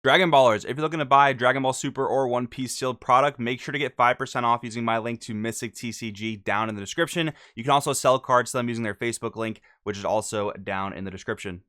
Dragon Ballers, if you're looking to buy Dragon Ball Super or One Piece sealed product, make sure to get 5% off using my link to Mystic TCG down in the description. You can also sell cards to them using their Facebook link, which is also down in the description.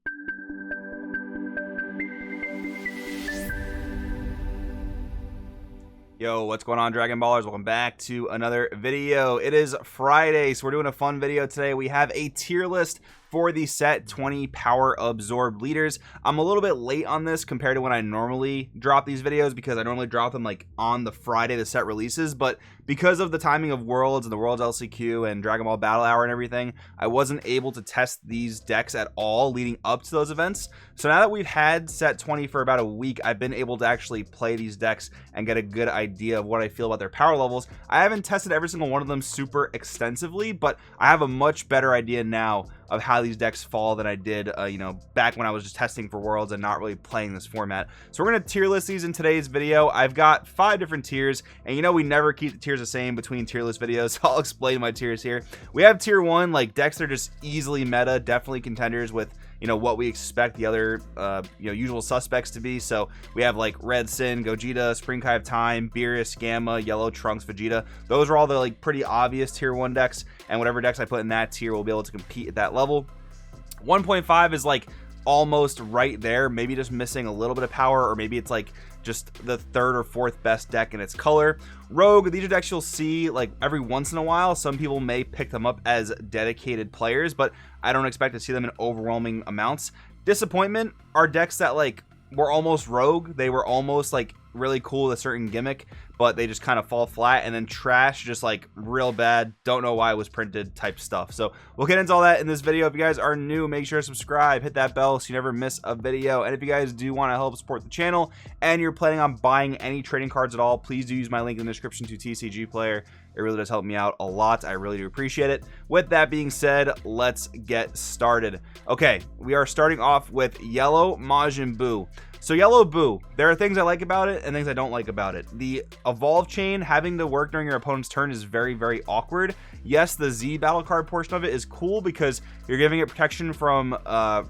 Yo, what's going on, Dragon Ballers? Welcome back to another video. It is Friday, so we're doing a fun video today. We have a tier list for the set 20 power absorbed leaders. I'm a little bit late on this compared to when I normally drop these videos because I normally drop them like on the Friday the set releases, but because of the timing of Worlds and the Worlds LCQ and Dragon Ball Battle Hour and everything, I wasn't able to test these decks at all leading up to those events. So now that we've had set 20 for about a week, I've been able to actually play these decks and get a good idea of what I feel about their power levels. I haven't tested every single one of them super extensively, but I have a much better idea now of how these decks fall than I did back when I was just testing for Worlds and not really playing this format. So we're going to tier list these in today's video. I've got 5 different tiers, and we never keep the tiers the same between tier list videos, so I'll explain my tiers here. We have tier 1, like decks that are just easily meta, definitely contenders with what we expect the other usual suspects to be. So we have like Red Sin, Gogeta, Spring Kai of Time, Beerus, Gamma, Yellow Trunks, Vegeta. Those are all the like pretty obvious tier 1 decks, and whatever decks I put in that tier will be able to compete at that level. 1.5 is like almost right there, maybe just missing a little bit of power, or maybe it's like just the 3rd or 4th best deck in its color. Rogue, these are decks you'll see like every once in a while. Some people may pick them up as dedicated players, but I don't expect to see them in overwhelming amounts. Disappointment are decks that like were almost rogue. They were almost like really cool with a certain gimmick, but they just kind of fall flat. And then trash, just like real bad, don't know why it was printed type stuff. So we'll get into all that in this video. If you guys are new, make sure to subscribe, hit that bell so you never miss a video. And if you guys do want to help support the channel and you're planning on buying any trading cards at all, please do use my link in the description to TCG Player. It really does help me out a lot. I really do appreciate it. With that being said, let's get started. Okay, we are starting off with Yellow Majin Buu. So Yellow Buu, there are things I like about it and things I don't like about it. The evolve chain having to work during your opponent's turn is very, very awkward. Yes, the Z battle card portion of it is cool because you're giving it protection from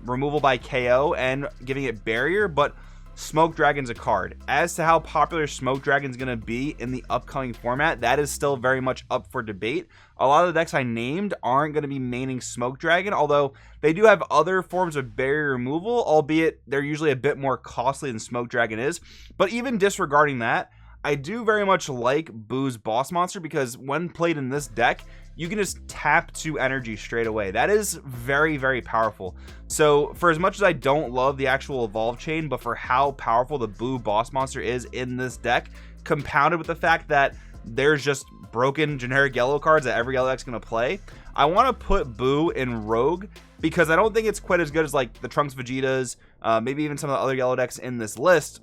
removal by KO and giving it barrier, but Smoke Dragon's a card. As to how popular Smoke Dragon's going to be in the upcoming format, that is still very much up for debate. A lot of the decks I named aren't going to be maining Smoke Dragon, although they do have other forms of barrier removal, albeit they're usually a bit more costly than Smoke Dragon is. But even disregarding that, I do very much like Buu's Boss Monster because when played in this deck, you can just tap 2 energy straight away. That is very, very powerful. So for as much as I don't love the actual evolve chain, but for how powerful the Buu Boss Monster is in this deck, compounded with the fact that there's just broken generic yellow cards that every yellow deck's going to play, I want to put Buu in Rogue because I don't think it's quite as good as like the Trunks Vegetas, maybe even some of the other yellow decks in this list.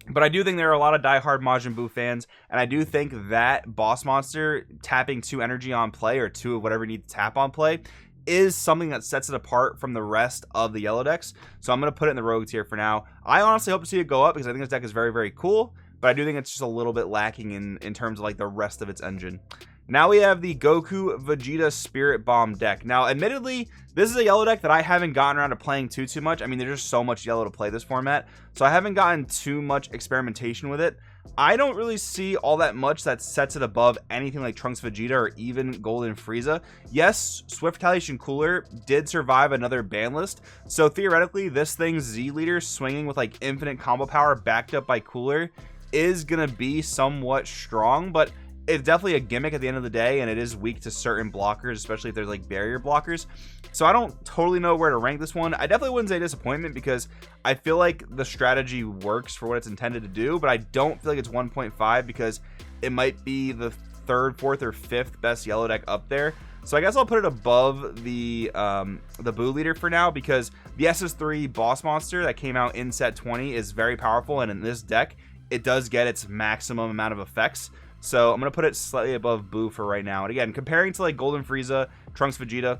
But I do think there are a lot of diehard Majin Buu fans, and I do think that Boss Monster tapping 2 energy on play, or 2 of whatever you need to tap on play, is something that sets it apart from the rest of the yellow decks. So I'm going to put it in the Rogue tier for now. I honestly hope to see it go up because I think this deck is very, very cool, but I do think it's just a little bit lacking in terms of like the rest of its engine. Now we have the Goku Vegeta Spirit Bomb deck. Now, admittedly, this is a yellow deck that I haven't gotten around to playing too much. I mean, there's just so much yellow to play this format, so I haven't gotten too much experimentation with it. I don't really see all that much that sets it above anything like Trunks Vegeta or even Golden Frieza. Yes, Swift Retaliation Cooler did survive another ban list, so theoretically, this thing's Z leader swinging with like infinite combo power backed up by Cooler is gonna be somewhat strong, but it's definitely a gimmick at the end of the day, and it is weak to certain blockers, especially if there's like barrier blockers. So I don't totally know where to rank this one. I definitely wouldn't say disappointment because I feel like the strategy works for what it's intended to do, but I don't feel like it's 1.5 because it might be the 3rd, 4th, or 5th best yellow deck up there. So I guess I'll put it above the Buu leader for now because the SS3 Boss Monster that came out in set 20 is very powerful, and in this deck, it does get its maximum amount of effects. So I'm going to put it slightly above Buu for right now. And again, comparing to like Golden Frieza, Trunks Vegeta,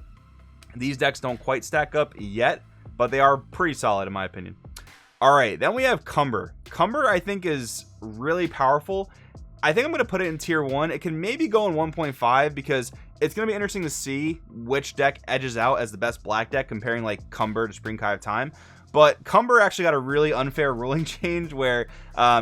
these decks don't quite stack up yet, but they are pretty solid in my opinion. All right, then we have Cumber. Cumber, I think, is really powerful. I think I'm going to put it in tier 1. It can maybe go in 1.5 because it's going to be interesting to see which deck edges out as the best black deck comparing like Cumber to Spring Kai of Time. But Cumber actually got a really unfair ruling change where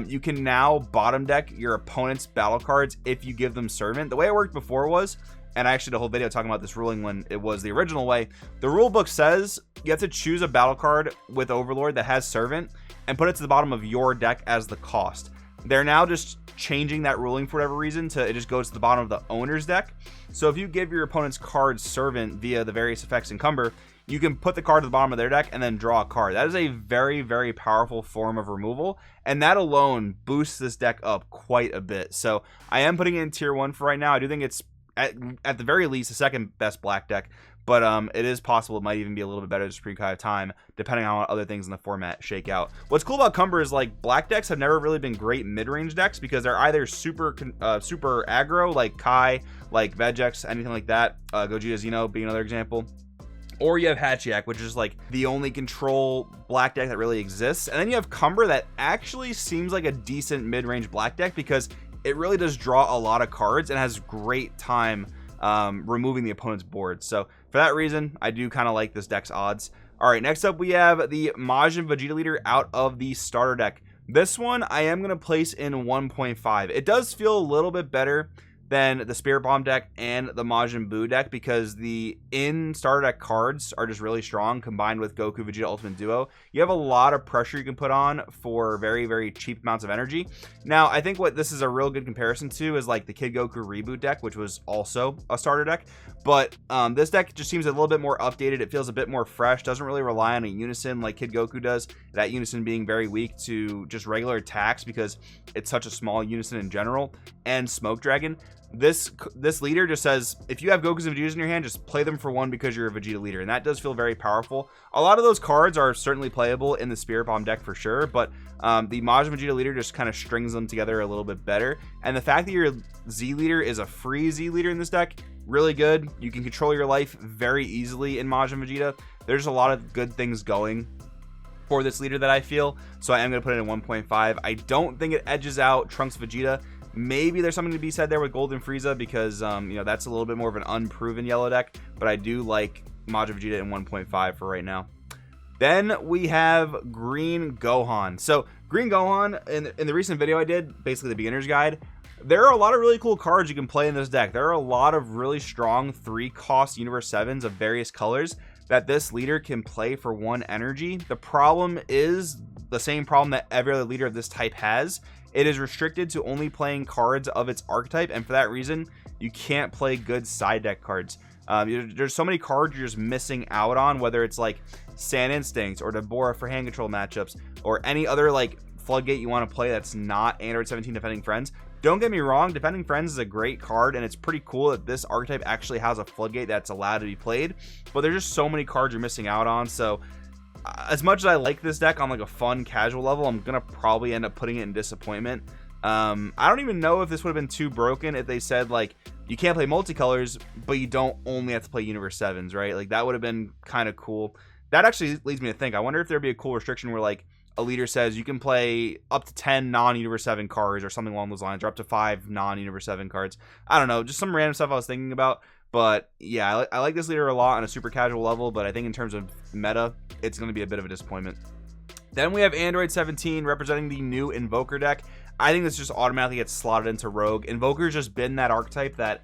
you can now bottom deck your opponent's battle cards if you give them Servant. The way it worked before was, and I actually did a whole video talking about this ruling when it was the original way, the rule book says you have to choose a battle card with Overlord that has Servant and put it to the bottom of your deck as the cost. They're now just changing that ruling for whatever reason to it just goes to the bottom of the owner's deck. So if you give your opponent's card Servant via the various effects in Cumber, you can put the card to the bottom of their deck and then draw a card. That is a very, very powerful form of removal, and that alone boosts this deck up quite a bit. So I am putting it in tier 1 for right now. I do think it's at the very least the second best black deck, but it is possible it might even be a little bit better just for time, depending on how other things in the format shake out. What's cool about Cumber is like black decks have never really been great mid-range decks because they're either super aggro like Kai, like Vegex, anything like that, Gogeta Xeno being another example, or you have Hatchiyak, which is like the only control black deck that really exists. And then you have Cumber that actually seems like a decent mid-range black deck because it really does draw a lot of cards and has great time removing the opponent's board. So for that reason, I do kind of like this deck's odds. All right, next up we have the Majin Vegeta leader out of the starter deck. This one I am going to place in 1.5. It does feel a little bit better than the Spirit Bomb deck and the Majin Buu deck because the in starter deck cards are just really strong combined with Goku Vegeta Ultimate Duo. You have a lot of pressure you can put on for very, very cheap amounts of energy. Now, I think what this is a real good comparison to is like the Kid Goku Reboot deck, which was also a starter deck. But this deck just seems a little bit more updated. It feels a bit more fresh, doesn't really rely on a unison like Kid Goku does. That unison being very weak to just regular attacks because it's such a small unison in general. And Smoke Dragon. This leader just says if you have Gokus and Vegetas in your hand, just play them for 1 because you're a Vegeta leader, and that does feel very powerful. A lot of those cards are certainly playable in the Spirit Bomb deck for sure, but the Majin Vegeta leader just kind of strings them together a little bit better. And the fact that your Z leader is a free Z leader in this deck, really good. You can control your life very easily in Majin Vegeta. There's a lot of good things going for this leader that I feel, so I am going to put it in 1.5. I don't think it edges out Trunks Vegeta. Maybe there's something to be said there with Golden Frieza because you know, that's a little bit more of an unproven yellow deck, but I do like Majin Vegeta in 1.5 for right now. Then we have Green Gohan. So Green Gohan, in the recent video I did, basically the beginner's guide, there are a lot of really cool cards you can play in this deck. There are a lot of really strong 3-cost Universe 7s of various colors that this leader can play for 1 energy. The problem is the same problem that every other leader of this type has. It is restricted to only playing cards of its archetype, and for that reason, you can't play good side deck cards. There's so many cards you're just missing out on, whether it's like Sand Instinct or Deborah for hand control matchups, or any other like Floodgate you want to play that's not Android 17 Defending Friends. Don't get me wrong, Defending Friends is a great card, and it's pretty cool that this archetype actually has a Floodgate that's allowed to be played, but there's just so many cards you're missing out on. So as much as I like this deck on like a fun casual level, I'm gonna probably end up putting it in Disappointment. I don't even know if this would have been too broken if they said like you can't play multicolors but you don't only have to play Universe 7s, right? Like that would have been kind of cool. That actually leads me to think, I wonder if there'd be a cool restriction where like a leader says you can play up to 10 non-Universe 7 cards or something along those lines, or up to 5 non-Universe 7 cards. I don't know, just some random stuff I was thinking about. But yeah, I like this leader a lot on a super casual level, but I think in terms of meta, it's going to be a bit of a disappointment. Then we have Android 17 representing the new Invoker deck. I think this just automatically gets slotted into Rogue. Invoker's just been that archetype that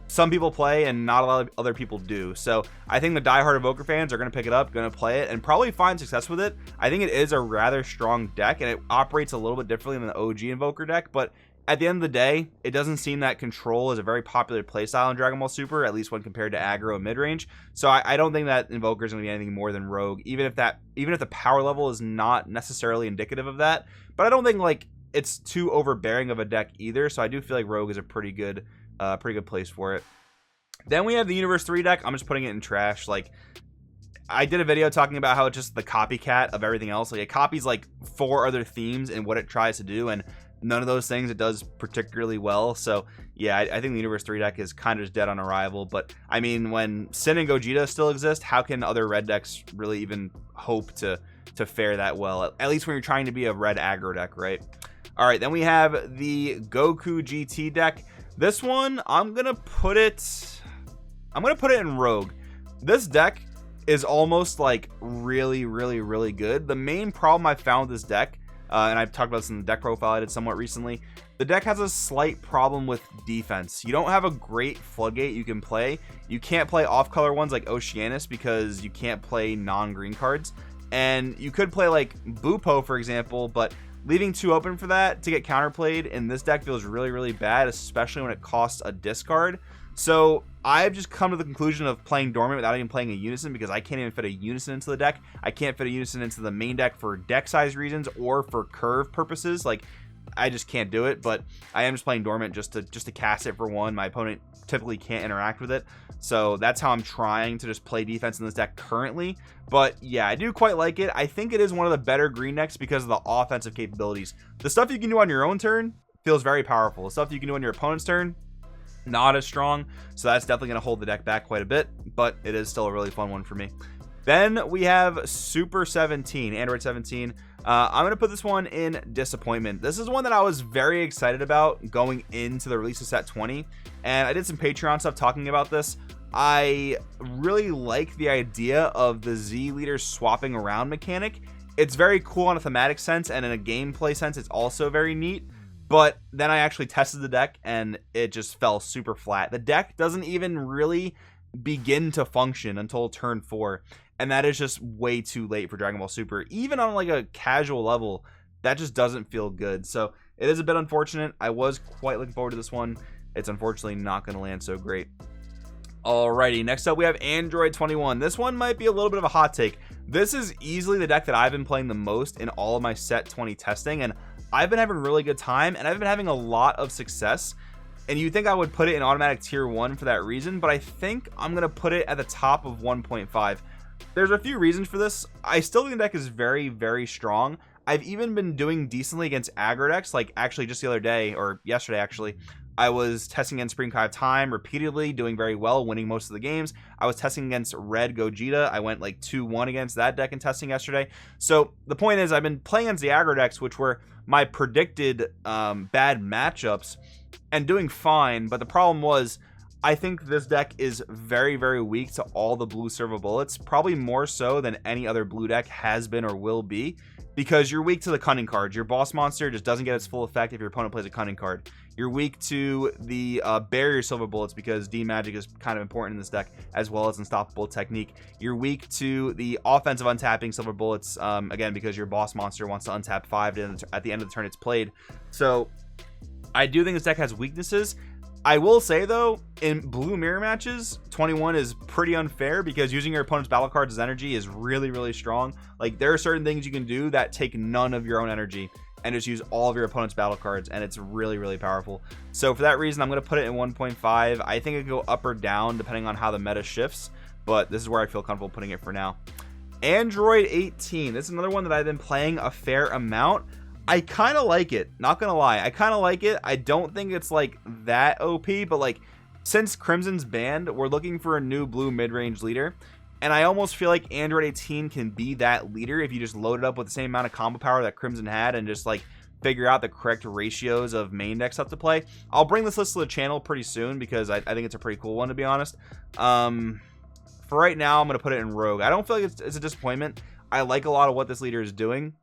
some people play and not a lot of other people do. So I think the diehard Invoker fans are going to pick it up, going to play it, and probably find success with it. I think it is a rather strong deck, and it operates a little bit differently than the OG Invoker deck, but at the end of the day, it doesn't seem that Control is a very popular playstyle in Dragon Ball Super, at least when compared to aggro and mid-range. So I don't think that Invoker is going to be anything more than Rogue, even if the power level is not necessarily indicative of that. But I don't think like it's too overbearing of a deck either. So I do feel like Rogue is a pretty good place for it. Then we have the Universe 3 deck. I'm just putting it in trash. Like, I did a video talking about how it's just the copycat of everything else. Like, it copies like 4 other themes in what it tries to do, and none of those things it does particularly well. So yeah, I think the Universe 3 deck is kind of just dead on arrival. But I mean, when Sin and Gogeta still exist, how can other red decks really even hope to fare that well? At least when you're trying to be a red aggro deck, right? All right, then we have the Goku GT deck. This one, I'm gonna put it in Rogue. This deck is almost like really good. The main problem I found with this deck, and I've talked about this in the deck profile I did somewhat recently, the deck has a slight problem with defense. You don't have a great floodgate you can play. You can't play off-color ones like Oceanus because you can't play non-green cards. And you could play like Bupo, for example, but leaving 2 open for that to get counterplayed in this deck feels really bad, especially when it costs a discard. So I've just come to the conclusion of playing Dormant without even playing a Unison, because I can't even fit a Unison into the deck. I can't fit a Unison into the main deck for deck size reasons or for curve purposes. Like, I just can't do it. But I am just playing Dormant just to cast it for 1. My opponent typically can't interact with it, so that's how I'm trying to just play defense in this deck currently. But yeah, I do quite like it. I think it is one of the better green decks because of the offensive capabilities. The stuff you can do on your own turn feels very powerful. The stuff you can do on your opponent's turn, not as strong. So that's definitely going to hold the deck back quite a bit, but it is still a really fun one for me. Then we have Super 17, Android 17. I'm going to put this one in Disappointment. This is one that I was very excited about going into the release of set 20, and I did some Patreon stuff talking about this. I really like the idea of the Z leaders swapping around mechanic. It's very cool on a thematic sense, and in a gameplay sense, it's also very neat. But then I actually tested the deck, and it just fell super flat. The deck doesn't even really begin to function until turn 4, and that is just way too late for Dragon Ball Super. Even on like a casual level, that just doesn't feel good. So it is a bit unfortunate. I was quite looking forward to this one. It's unfortunately not going to land so great. Alrighty, next up we have Android 21. This one might be a little bit of a hot take. This is easily the deck that I've been playing the most in all of my set 20 testing, and I've been having a really good time, and I've been having a lot of success. And you'd think I would put it in automatic tier 1 for that reason, but I think I'm going to put it at the top of 1.5. There's a few reasons for this. I still think the deck is very strong. I've even been doing decently against aggro decks. Like, actually just the other day, or yesterday actually, I was testing against Supreme Kai of Time repeatedly, doing very well, winning most of the games. I was testing against Red Gogeta. I went like 2-1 against that deck in testing yesterday. So the point is, I've been playing against the aggro decks, which were my predicted bad matchups, and doing fine. But the problem was, I think this deck is very weak to all the blue servo bullets, probably more so than any other blue deck has been or will be, because you're weak to the cunning cards. Your boss monster just doesn't get its full effect if your opponent plays a cunning card. You're weak to the barrier silver bullets, because D magic is kind of important in this deck, as well as unstoppable technique. You're weak to the offensive untapping silver bullets, again, because your boss monster wants to untap 5 at the end of the turn it's played. So I do think this deck has weaknesses. I will say though, in blue mirror matches, 21 is pretty unfair, because using your opponent's battle cards as energy is really strong. Like, there are certain things you can do that take none of your own energy and just use all of your opponent's battle cards, and it's really powerful. So for that reason, I'm going to put it in 1.5. I think it could go up or down depending on how the meta shifts, but this is where I feel comfortable putting it for now. Android 18. This is another one that I've been playing a fair amount. I kind of like it, not gonna lie. I kind of like it. I don't think it's like that OP, but like, since Crimson's banned, we're looking for a new blue mid-range leader, and I almost feel like Android 18 can be that leader if you just load it up with the same amount of combo power that Crimson had and just like figure out the correct ratios of main deck stuff to play. I'll bring this list to the channel pretty soon, because I think it's a pretty cool one, to be honest. For right now, I'm gonna put it in Rogue. I don't feel like it's a disappointment. I like a lot of what this leader is doing,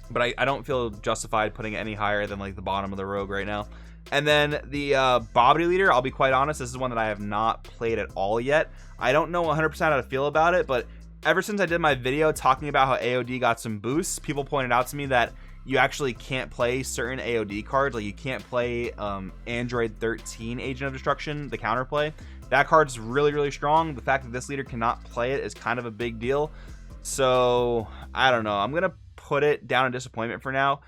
but I don't feel justified putting it any higher than like the bottom of the Rogue right now. And then the Bobbity leader, I'll be quite honest, this is one that I have not played at all yet. I don't know 100% how to feel about it, but ever since I did my video talking about how AOD got some boosts, people pointed out to me that you actually can't play certain AOD cards. Like, you can't play Android 13 Agent of Destruction, the counterplay. That card's really strong. The fact that this leader cannot play it is kind of a big deal. So I don't know. I'm gonna put it down in disappointment for now.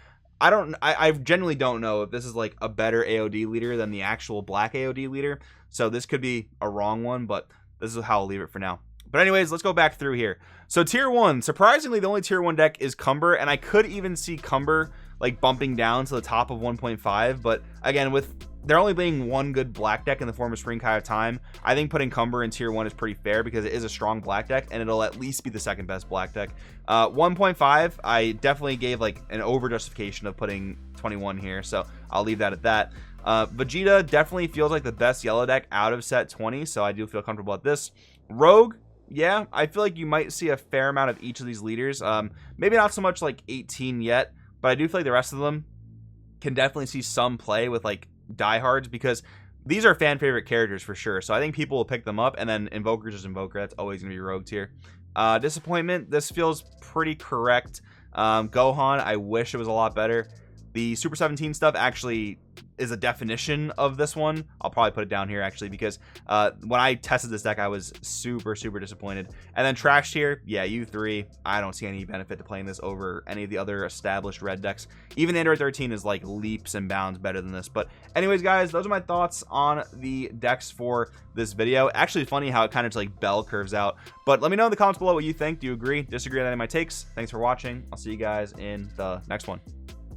I genuinely don't know if this is like a better AOD leader than the actual black AOD leader. So this could be a wrong one, but this is how I'll leave it for now. But anyways, let's go back through here. So tier 1, surprisingly, the only tier 1 deck is Cumber, and I could even see Cumber like bumping down to the top of 1.5. But again, with there only being one good black deck in the form of Supreme Kai of Time, I think putting Cumber in tier 1 is pretty fair, because it is a strong black deck, and it'll at least be the second best black deck. 1.5, I definitely gave like an over justification of putting 21 here, so I'll leave that at that. Vegeta definitely feels like the best yellow deck out of set 20, so I do feel comfortable at this. Rogue, yeah, I feel like you might see a fair amount of each of these leaders. Maybe not so much like 18 yet, but I do feel like the rest of them can definitely see some play with like diehards, because these are fan favorite characters for sure. So I think people will pick them up, and then Invoker's just Invoker. That's always gonna be Rogue tier. Disappointment, this feels pretty correct. Gohan, I wish it was a lot better. The Super 17 stuff actually is a definition of this one. I'll probably put it down here actually, because when I tested this deck, I was super disappointed. And then trash tier, yeah, U3, I don't see any benefit to playing this over any of the other established red decks. Even Android 13 is like leaps and bounds better than this. But anyways, guys, those are my thoughts on the decks for this video. Actually funny how it kind of just like bell curves out. But let me know in the comments below what you think. Do you agree, disagree with any of my takes? Thanks for watching. I'll see you guys in the next one.